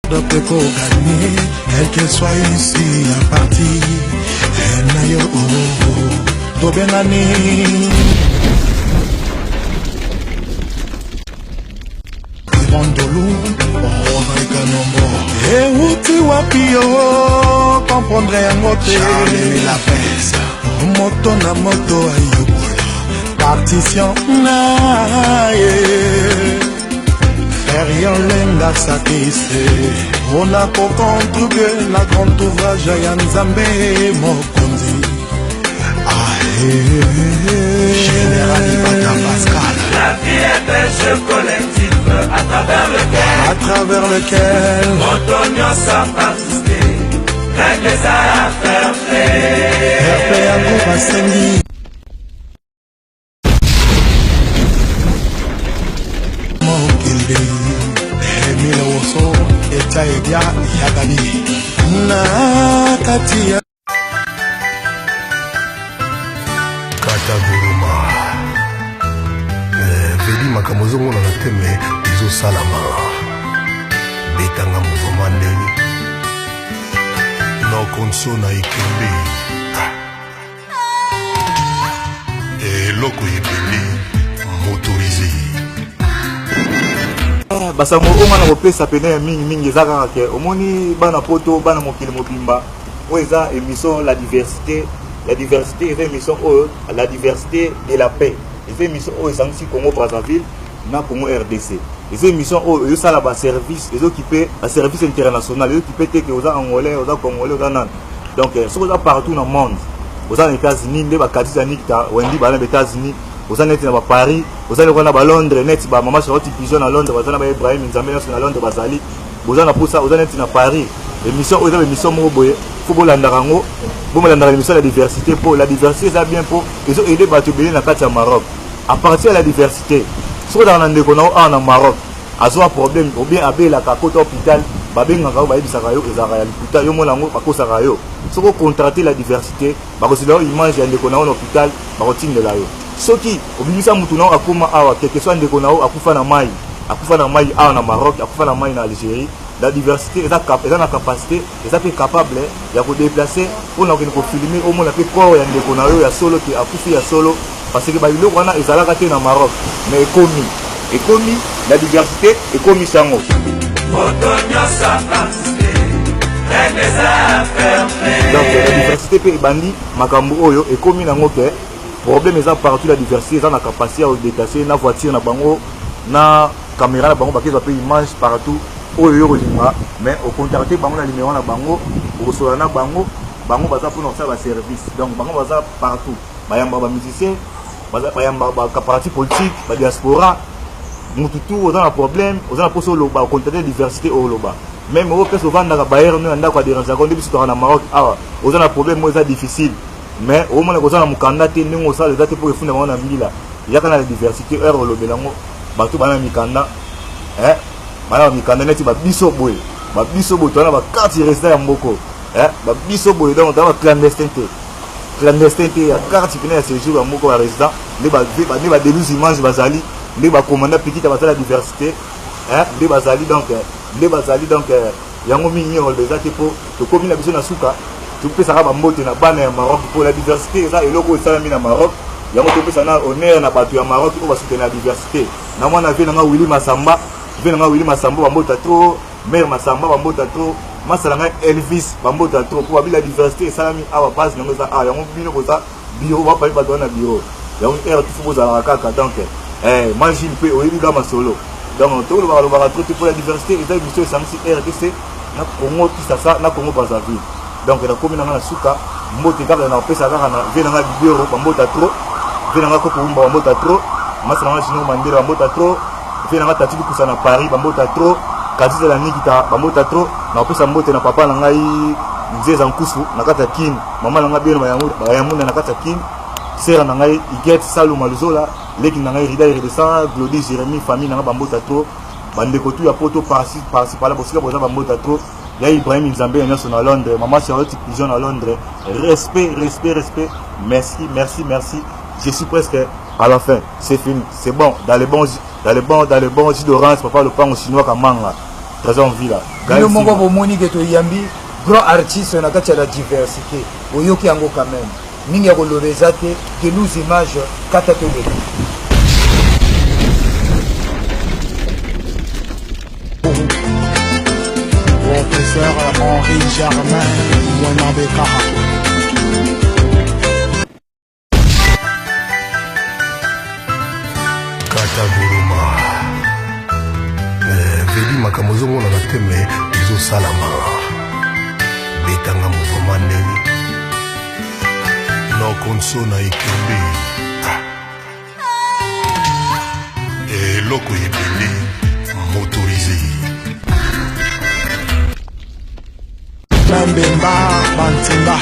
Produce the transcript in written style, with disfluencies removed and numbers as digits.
peut gagner, quel qu'elle soit ici à partir. Elle n'a eu au Benani. Rondolou, on va y et où tu vas pio, comprendrait un moto. Charlie la pèse, moto na moto ayobola, partition na Ferrion lenga sakise, on a pour contribuer la grande ouvrage ya Nzambe Mokonzi. Général Ibaka Pascal. La vie est belle, jeu collectif à travers lequel Antonio s'en participer. Règle ça fair play. Fair play à groupe à Sengi. Mokili, Emile Oso, Eta Edia, Yagani. Na Katia. Kataguruma Veli makamozongo na teme izo salama betanga mouvement ndeni no konso na ikembe loko ebele motorisé basango onga na kopesa pene ya mingi eza kaka ke omoni bana poto bana mokili mobimba oyo eza émission la diversité est une émission la diversité de la paix. C'est une émission où ils Congo Brazzaville, na Congo RDC. C'est une émission où ils ont un service, ils occupent un service international, ils occupent que aux Angolais, aux Congolais, aux Anans. Donc, ce qu'on a partout dans le monde, aux États-Unis, les États-Unis, aux États-Unis, aux Paris, aux Londres, net, maman Charlotte Pigeon à Londres, aux Ibrahim Nzambe à Londres, Bazali, aux Paris. L'émission, aux émissions Moboye, faut l'andarango. Bon, dans l'émission la diversité, pour la diversité, ça bien pour ils ont aidé Batubélé dans le Maroc. À partir de la diversité, soit dans le en Maroc, à un problème, ou bien à la côte hôpital, Babin Nangao, Baïbisarayo, et Zarayo, l'hôpital, Yomonango, Pakosarayo. Si vous contractez la diversité, parce que là, ils mangent un déconao à l'hôpital, Marotine de l'ayo. Ce qui, au milieu de Moutounao, à Kouma Awa, quel que soit un déconao, à Koufana Maï, en Maroc, à Koufana Maï en Algérie. La diversité, ils ont la capacité, ils sont capables de déplacer pour nous filmer au moins la corps et il y a solo qui a poussé à solo parce que ils ont la raté dans Maroc mais économie la diversité économie sango donc la diversité peut bandi makambo oyo économie nango ke problème ils ont partout la diversité ils ont la capacité à déplacer na voiture na bango na caméra na bango parce qu'ils ont image partout mais au contraire bango na numéro na bango au solana bango baza pour nous faire un service donc bango baza partout bayamba ba musicien bayamba ba parti politique ba diaspora mututu aux un problème aux un poso loba au contraire diversité au loba même au pèse au vendre na bayer no ndako déranger quand depuis sur na Maroc ah aux un problème moi ça difficile mais au moins aux un mukanda te ningo ça les date pour funda na mbila ya kana la diversité heure lobelango bato bana mikanda Madame Mikanda neti ba biso boy tona ba carte resta ya mboko ba biso boy donc dans clandestinité ya carte pena ya séjour ya mboko ya résident ne ba déluge image bazali ne ba commanda petite ba la diversité ne bazali donc yango mingi on les a te to komi na biso na suka tu peux ça ba mbote na bana ya Maroc pour la diversité ça eloko salami na Maroc yango to pesa na honneur na bato ya Maroc ko ba soutenir la diversité na mwana vie na Willy Masamba Willy Masamba bambota trop, mère Masamba bambota trop, Masalanga Elvis bambota trop pour la diversité salami awa base na ngoza a yango bino koza bureau ba pa ba na bureau yango air tout faut za kaka donc machine pe oyebi ga masolo donc to lo ba trop pour la diversité et ça mission samsi RDC na Congo tout ça na Congo Brazzaville donc na komina na suka mbote kaka na pesa kaka na vena na bureau bambota trop vena na ko kumba bambota trop Masalanga chino mandira bambota trop vena na tatu kusana Paris bambota trop kazi la nikita bambota trop na pesa mbote na papa na ngai nzeza nkusu na kata kin mama na ngai beno bayamuna na kata kin sera na ngai iget salu maluzola leki na ngai rida redescend Glody Jérémy famille na ngai bambota trop bandeko tu ya poto par la bosika boza bambota trop ya Ibrahim Nzambe na Londres maman Charlotte Pigeon à Londres respect merci je suis presque à la fin c'est fini c'est bon dans les bons jus d'orange papa le pain au chinois kamanga Très envie là. Le mongo bomoni que to yambi grand artiste na kati la diversité. Oyoki yango quand même. Mingi ya kolobeza te que nous images kata to le. Professeur Henri Germain Mwanabeka. Kata Guruma Vedi makambo ozomona te me ezosalama betanga mouvement ndeni nokonso na ekembe eloko ebele motorisé Bambemba Bantimba